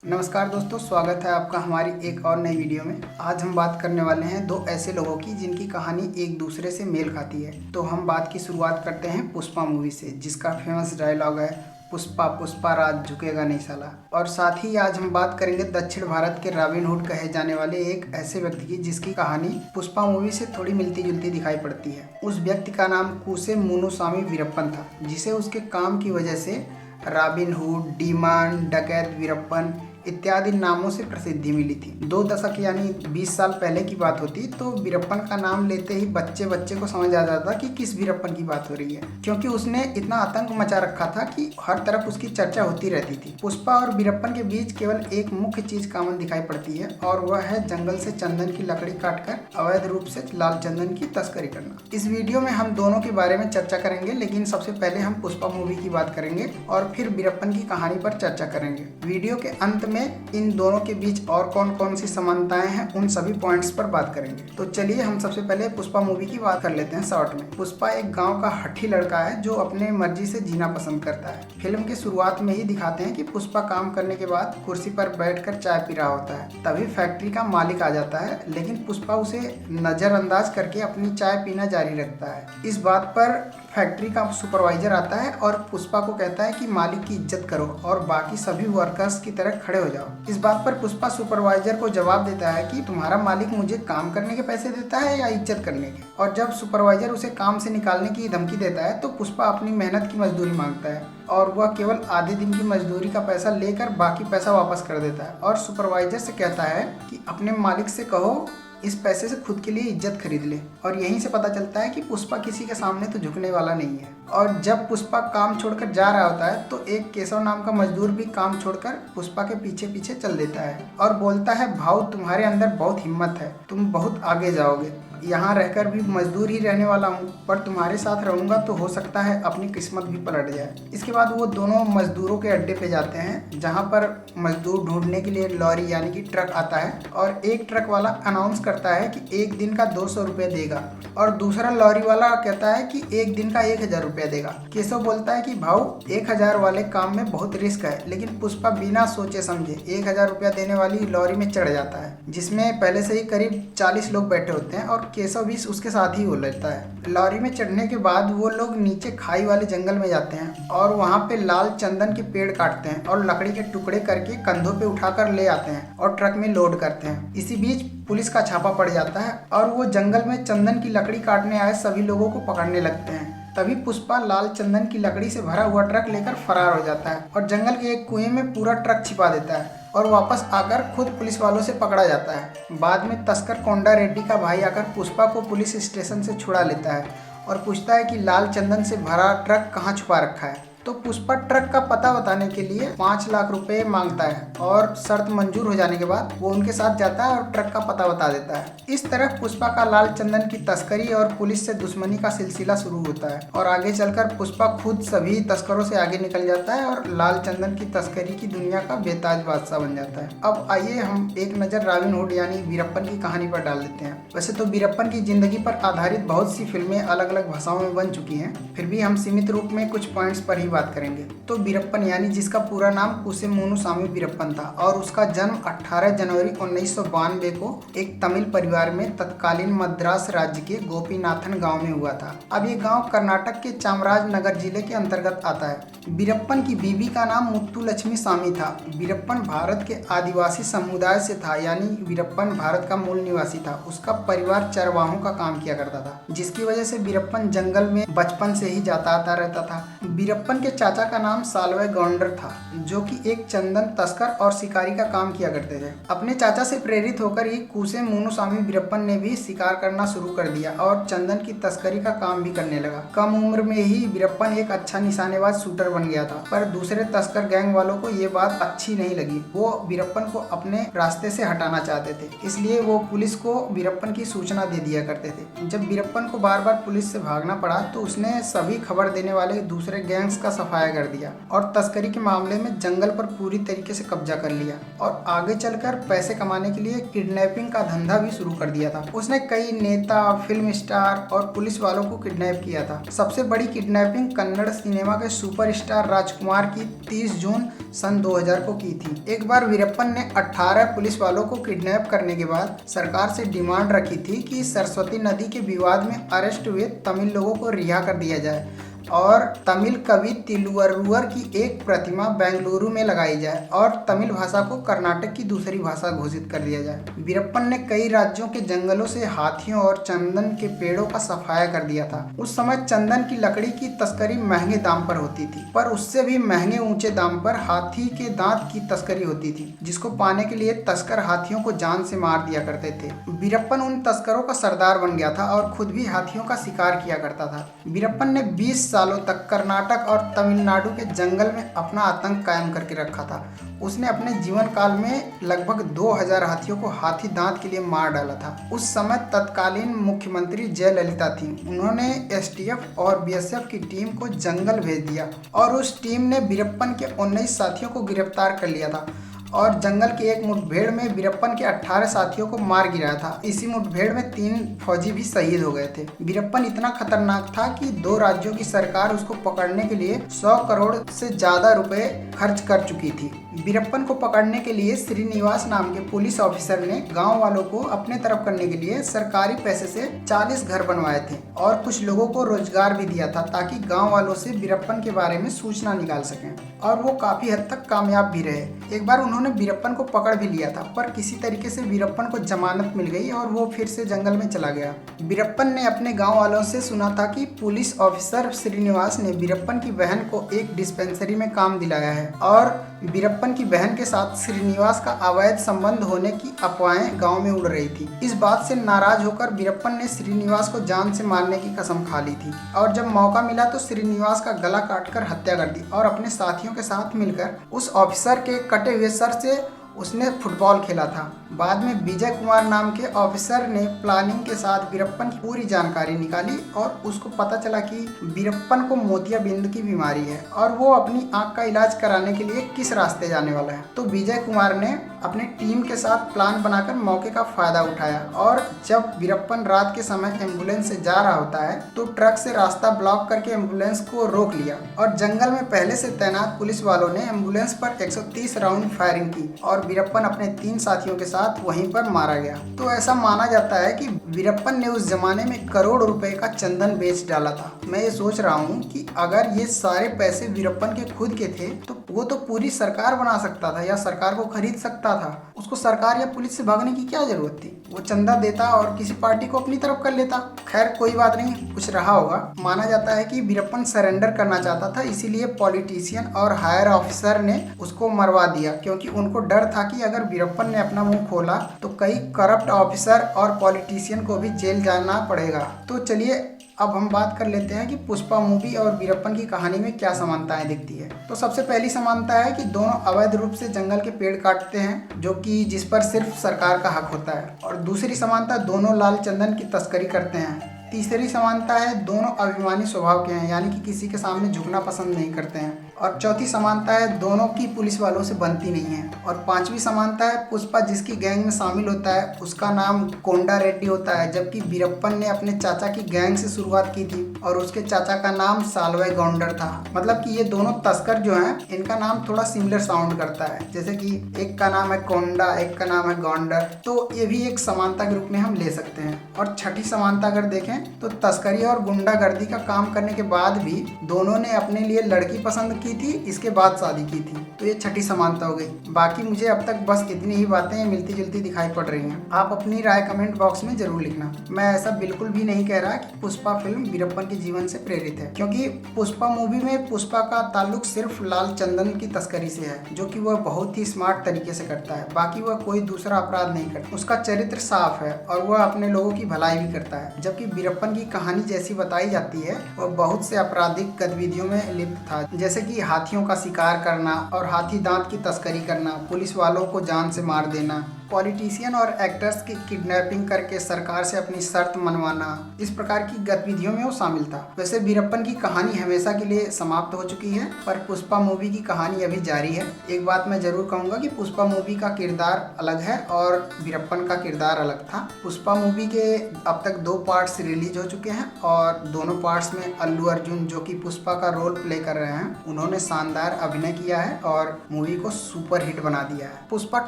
नमस्कार दोस्तों, स्वागत है आपका हमारी एक और नई वीडियो में। आज हम बात करने वाले हैं दो ऐसे लोगों की जिनकी कहानी एक दूसरे से मेल खाती है। तो हम बात की शुरुआत करते हैं पुष्पा मूवी से, जिसका फेमस डायलॉग है पुष्पा पुष्पा राज झुकेगा नहीं साला। और साथ ही आज हम बात करेंगे दक्षिण भारत के रॉबिन हुड कहे जाने वाले एक ऐसे व्यक्ति की जिसकी कहानी पुष्पा मूवी से थोड़ी मिलती जुलती दिखाई पड़ती है। उस व्यक्ति का नाम कुसे मुनुसामी वीरप्पन था, जिसे उसके काम की वजह से रॉबिन हुड, डीमान, डकैत वीरप्पन इत्यादि नामों से प्रसिद्धि मिली थी। 2 दशक यानी 20 साल पहले की बात होती तो वीरप्पन का नाम लेते ही बच्चे बच्चे को समझ आ जाता कि किस वीरप्पन की बात हो रही है, क्योंकि उसने इतना आतंक मचा रखा था कि हर तरफ उसकी चर्चा होती रहती थी। पुष्पा और वीरप्पन के बीच केवल एक मुख्य चीज कॉमन दिखाई पड़ती है, और वह है जंगल से चंदन की लकड़ी काटकर अवैध रूप से लाल चंदन की तस्करी करना। इस वीडियो में हम दोनों के बारे में चर्चा करेंगे, लेकिन सबसे पहले हम पुष्पा मूवी की बात करेंगे और फिर वीरप्पन की कहानी पर चर्चा करेंगे। वीडियो के अंत में इन दोनों के बीच और कौन कौन सी समानताएं हैं उन सभी पॉइंट्स पर बात करेंगे। तो चलिए हम सबसे पहले पुष्पा मूवी की बात कर लेते हैं शॉर्ट में। पुष्पा एक गांव का हठी लड़का है जो अपने मर्जी से जीना पसंद करता है। फिल्म के शुरुआत में ही दिखाते हैं कि पुष्पा काम करने के बाद कुर्सी पर बैठकर चाय पी रहा होता है। तभी फैक्ट्री का मालिक आ जाता है, लेकिन पुष्पा उसे नजरअंदाज करके अपनी चाय पीना जारी रखता है। इस बात पर फैक्ट्री का सुपरवाइजर आता है और पुष्पा को कहता है कि मालिक की इज्जत करो और बाकी सभी वर्कर्स की तरह खड़े हो जाओ। इस बात पर पुष्पा सुपरवाइजर को जवाब देता है कि तुम्हारा मालिक मुझे काम करने के पैसे देता है या इज्जत करने के। और जब सुपरवाइजर उसे काम से निकालने की धमकी देता है तो पुष्पा अपनी मेहनत की मजदूरी मांगता है, और वह केवल आधे दिन की मजदूरी का पैसा लेकर बाकी पैसा वापस कर देता है और सुपरवाइजर से कहता है कि अपने मालिक से कहो इस पैसे से खुद के लिए इज्जत खरीद ले। और यहीं से पता चलता है कि पुष्पा किसी के सामने तो झुकने वाला नहीं है। और जब पुष्पा काम छोड़कर जा रहा होता है तो एक केशव नाम का मजदूर भी काम छोड़कर पुष्पा के पीछे पीछे चल देता है और बोलता है, भाऊ तुम्हारे अंदर बहुत हिम्मत है, तुम बहुत आगे जाओगे। यहाँ रहकर भी मजदूर ही रहने वाला हूँ, पर तुम्हारे साथ रहूंगा तो हो सकता है अपनी किस्मत भी पलट जाए। इसके बाद वो दोनों मजदूरों के अड्डे पे जाते हैं, जहाँ पर मजदूर ढूंढने के लिए लॉरी यानी कि ट्रक आता है, और एक ट्रक वाला अनाउंस करता है कि एक दिन का 200 रुपये देगा, और दूसरा लॉरी वाला कहता है कि एक दिन का 1000 रुपया देगा। केशव बोलता है कि भाऊ 1000 वाले काम में बहुत रिस्क है, लेकिन पुष्पा बिना सोचे समझे 1000 रुपया देने वाली लॉरी में चढ़ जाता है, जिसमें पहले से ही करीब 40 लोग बैठे होते हैं और केशव भी उसके साथ ही हो लेता है। लॉरी में चढ़ने के बाद वो लोग नीचे खाई वाले जंगल में जाते हैं और वहाँ पे लाल चंदन के पेड़ काटते हैं और लकड़ी के टुकड़े करके कंधों पे उठाकर ले आते हैं और ट्रक में लोड करते हैं। इसी बीच पुलिस का छापा पड़ जाता है और वो जंगल में चंदन की लकड़ी काटने आए सभी लोगों को पकड़ने लगते हैं। तभी पुष्पा लाल चंदन की लकड़ी से भरा हुआ ट्रक लेकर फरार हो जाता है और जंगल के एक कुएं में पूरा ट्रक छिपा देता है और वापस आकर खुद पुलिस वालों से पकड़ा जाता है। बाद में तस्कर कोंडा रेड्डी का भाई आकर पुष्पा को पुलिस स्टेशन से छुड़ा लेता है और पूछता है कि लाल चंदन से भरा ट्रक कहाँ छुपा रखा है। तो पुष्पा ट्रक का पता बताने के लिए 5 लाख रुपए मांगता है और शर्त मंजूर हो जाने के बाद वो उनके साथ जाता है और ट्रक का पता बता देता है। इस तरह पुष्पा का लाल चंदन की तस्करी और पुलिस से दुश्मनी का सिलसिला शुरू होता है और आगे चलकर पुष्पा खुद सभी तस्करों से आगे निकल जाता है और लाल चंदन की तस्करी की दुनिया का बेताज बादशाह बन जाता है। अब आइए हम एक नज़र रॉबिन हुड यानी वीरप्पन की कहानी पर डाल देते हैं। वैसे तो वीरप्पन की जिंदगी पर आधारित बहुत सी फिल्में अलग अलग भाषाओं में बन चुकी हैं, फिर भी हम सीमित रूप में कुछ पॉइंट्स पर ही बात करेंगे। तो वीरप्पन यानी जिसका पूरा नाम कुसे मुनुसामी वीरप्पन था और उसका जन्म 18 जनवरी 1992 को एक तमिल परिवार में तत्कालीन मद्रास राज्य के गोपीनाथन गांव में हुआ था। अब ये गांव कर्नाटक के चामराजनगर जिले के अंतर्गत आता है। वीरप्पन की बीवी का नाम मुत्तुलक्ष्मी सामी था। वीरप्पन भारत के आदिवासी समुदाय से था, यानी वीरप्पन भारत का मूल निवासी था। उसका परिवार चरवाहों का काम किया करता था, जिसकी वजह से वीरप्पन जंगल में बचपन से ही जाता आता रहता था। वीरप्पन के चाचा का नाम सालवे गौंडर था, जो कि एक चंदन तस्कर और शिकारी का काम किया करते थे। अपने चाचा से प्रेरित होकर ही कुसे मुनुसामी वीरप्पन ने भी शिकार करना शुरू कर दिया और चंदन की तस्करी का काम भी करने लगा। कम उम्र में ही वीरप्पन एक अच्छा निशानेबाज शूटर बन गया था, पर दूसरे तस्कर गैंग वालों को ये बात अच्छी नहीं लगी। वो वीरप्पन को अपने रास्ते से हटाना चाहते थे, इसलिए वो पुलिस को वीरप्पन की सूचना दे दिया करते थे। जब वीरप्पन को बार बार पुलिस से भागना पड़ा तो उसने सभी खबर देने वाले दूसरे गैंग्स का सफाया कर दिया और तस्करी के मामले में जंगल पर पूरी तरीके से कब्जा कर लिया और आगे चलकर पैसे कमाने के लिए किडनैपिंग का धंधा भी शुरू कर दिया था। उसने कई नेता, फिल्म स्टार और पुलिस वालों को किडनैप किया था। सबसे बड़ी किडनैपिंग कन्नड़ सिनेमा के सुपरस्टार राजकुमार की 30 जून सन 2000 को की थी। एक बार वीरप्पन ने 18 पुलिस वालों को किडनैप करने के बाद सरकार से डिमांड रखी थी कि सरस्वती नदी के विवाद में अरेस्ट हुए तमिल लोगों को रिहा कर दिया जाए और तमिल कवि तिरुवरुवर की एक प्रतिमा बेंगलुरु में लगाई जाए और तमिल भाषा को कर्नाटक की दूसरी भाषा घोषित कर दिया जाए। वीरप्पन ने कई राज्यों के जंगलों से हाथियों और चंदन के पेड़ों का सफाया कर दिया था। उस समय चंदन की लकड़ी की तस्करी महंगे दाम पर होती थी, पर उससे भी महंगे ऊंचे दाम पर हाथी के दांत की तस्करी होती थी, जिसको पाने के लिए तस्कर हाथियों को जान से मार दिया करते थे। वीरप्पन उन तस्करों का सरदार बन गया था और खुद भी हाथियों का शिकार किया करता था। वीरप्पन ने 20 सालों तक कर्नाटक और तमिलनाडु के जंगल में अपना आतंक कायम करके रखा था। उसने अपने जीवन काल में लगभग 2000 हाथियों को हाथी दांत के लिए मार डाला था। उस समय तत्कालीन मुख्यमंत्री जयललिता थी। उन्होंने एसटीएफ और बीएसएफ की टीम को जंगल भेज दिया और उस टीम ने वीरप्पन के 19 साथियों को गिरफ्तार कर लिया था और जंगल की एक मुठभेड़ में वीरप्पन के 18 साथियों को मार गिराया था। इसी मुठभेड़ में 3 फौजी भी शहीद हो गए थे। वीरप्पन इतना खतरनाक था कि 2 राज्यों की सरकार उसको पकड़ने के लिए 100 करोड़ से ज्यादा रुपए खर्च कर चुकी थी। वीरप्पन को पकड़ने के लिए श्रीनिवास नाम के पुलिस ऑफिसर ने गांव वालों को अपने तरफ करने के लिए सरकारी पैसे से 40 घर बनवाए थे और कुछ लोगों को रोजगार भी दिया था ताकि गांव वालों से वीरप्पन के बारे में सूचना निकाल सकें और वो काफी हद तक कामयाब भी रहे। एक बार उन्होंने वीरप्पन को पकड़ भी लिया था, पर किसी तरीके से वीरप्पन को जमानत मिल गई और वो फिर से जंगल में चला गया। वीरप्पन ने अपने गांव वालों से सुना था कि पुलिस ऑफिसर श्रीनिवास ने वीरप्पन की बहन को एक डिस्पेंसरी में काम दिलाया है और वीरप्पन की बहन के साथ श्रीनिवास का अवैध संबंध होने की अफवाहें गांव में उड़ रही थी। इस बात से नाराज होकर वीरप्पन ने श्रीनिवास को जान से मारने की कसम खा ली थी और जब मौका मिला तो श्रीनिवास का गला काटकर हत्या कर दी और अपने साथियों के साथ मिलकर उस ऑफिसर के कटे हुए सर से उसने फुटबॉल खेला था। बाद में विजय कुमार नाम के ऑफिसर ने प्लानिंग के साथ वीरप्पन की पूरी जानकारी निकाली और उसको पता चला कि वीरप्पन को मोतियाबिंद की बीमारी है और वो अपनी आंख का इलाज कराने के लिए किस रास्ते जाने वाला है। तो विजय कुमार ने अपनी टीम के साथ प्लान बनाकर मौके का फायदा उठाया और जब वीरप्पन रात के समय एम्बुलेंस से जा रहा होता है तो ट्रक से रास्ता ब्लॉक करके एम्बुलेंस को रोक लिया और जंगल में पहले से तैनात पुलिस वालों ने एम्बुलेंस पर 130 राउंड फायरिंग की और वीरप्पन अपने 3 साथियों के साथ वहीं पर मारा गया। तो ऐसा माना जाता है कि वीरप्पन ने उस जमाने में करोड़ रुपए का चंदन बेच डाला था। मैं ये सोच रहा हूँ कि अगर ये सारे पैसे वीरप्पन के खुद के थे तो वो तो पूरी सरकार बना सकता था या सरकार को खरीद सकता था। उसको सरकार या पुलिस से भागने की क्या जरूरत थी? वो चंदा देता और किसी पार्टी को अपनी तरफ कर लेता। खैर कोई बात नहीं, कुछ रहा होगा। माना जाता है कि वीरप्पन सरेंडर करना चाहता था, इसीलिए पॉलिटिशियन और हायर ऑफिसर ने उसको मरवा दिया क्योंकि उनको डर था कि अगर वीरप्पन ने अपना मुंह खोला तो कई करप्ट ऑफिसर और पॉलिटिशियन को भी जेल जाना पड़ेगा। तो चलिए अब हम बात कर लेते हैं कि पुष्पा मूवी और वीरप्पन की कहानी में क्या समानताएं दिखती है। तो सबसे पहली समानता है कि दोनों अवैध रूप से जंगल के पेड़ काटते हैं जो कि जिस पर सिर्फ सरकार का हक होता है, और दूसरी समानता दोनों लाल चंदन की तस्करी करते हैं। तीसरी समानता है दोनों अभिमानी स्वभाव के हैं, यानी कि किसी के सामने झुकना पसंद नहीं करते हैं। और चौथी समानता है दोनों की पुलिस वालों से बनती नहीं है। और पांचवी समानता है पुष्पा जिसकी गैंग में शामिल होता है उसका नाम कोंडा रेड्डी होता है, जबकि वीरप्पन ने अपने चाचा की गैंग से शुरुआत की थी और उसके चाचा का नाम साल्वे गौंडर था। मतलब कि ये दोनों तस्कर जो हैं इनका नाम थोड़ा सिमिलर साउंड करता है, जैसे कि एक का नाम है कोंडा, एक का नाम है गौंडर। तो ये भी एक समानता के रूप में हम ले सकते हैं। और छठी समानता अगर देखें तो तस्करी और गुंडागर्दी का काम करने के बाद भी दोनों ने अपने लिए लड़की पसंद की थी, इसके बाद शादी की थी। तो ये छठी समानता हो गई। बाकी मुझे अब तक बस इतनी ही बातें मिलती जुलती दिखाई पड़ रही हैं। आप अपनी राय कमेंट बॉक्स में जरूर लिखना। मैं ऐसा बिल्कुल भी नहीं कह रहा कि पुष्पा फिल्म वीरप्पन के जीवन से प्रेरित है, क्योंकि पुष्पा मूवी में पुष्पा का ताल्लुक सिर्फ लाल चंदन की तस्करी से है, जो कि वह बहुत ही स्मार्ट तरीके से करता है। बाकी वह कोई दूसरा अपराध नहीं करता। उसका चरित्र साफ है और वह अपने लोगों की भलाई भी करता है, जबकि वीरप्पन की कहानी जैसी बताई जाती है वह बहुत से आपराधिक गतिविधियों में लिप्त था, जैसे कि हाथियों का शिकार करना और हाथी दांत की तस्करी करना, पुलिस वालों को जान से मार देना पॉलिटिशियन और एक्टर्स की किडनैपिंग करके सरकार से अपनी शर्त मनवाना, इस प्रकार की गतिविधियों में वो शामिल था। वैसे वीरप्पन की कहानी हमेशा के लिए समाप्त हो चुकी है, पर पुष्पा मूवी की कहानी अभी जारी है। एक बात मैं जरूर कहूंगा कि पुष्पा मूवी का किरदार अलग है और वीरप्पन का किरदार अलग था। पुष्पा मूवी के अब तक 2 पार्ट्स रिलीज हो चुके हैं और दोनों पार्ट्स में अल्लू अर्जुन, जो कि पुष्पा का रोल प्ले कर रहे हैं, उन्होंने शानदार अभिनय किया है और मूवी को सुपर हिट बना दिया है। पुष्पा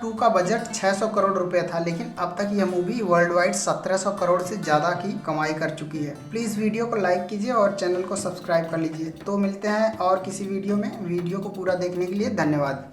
2 का बजट 600 करोड़ रुपए था, लेकिन अब तक यह मूवी वर्ल्ड वाइड 1700 करोड़ से ज्यादा की कमाई कर चुकी है। प्लीज वीडियो को लाइक कीजिए और चैनल को सब्सक्राइब कर लीजिए। तो मिलते हैं और किसी वीडियो में। वीडियो को पूरा देखने के लिए धन्यवाद।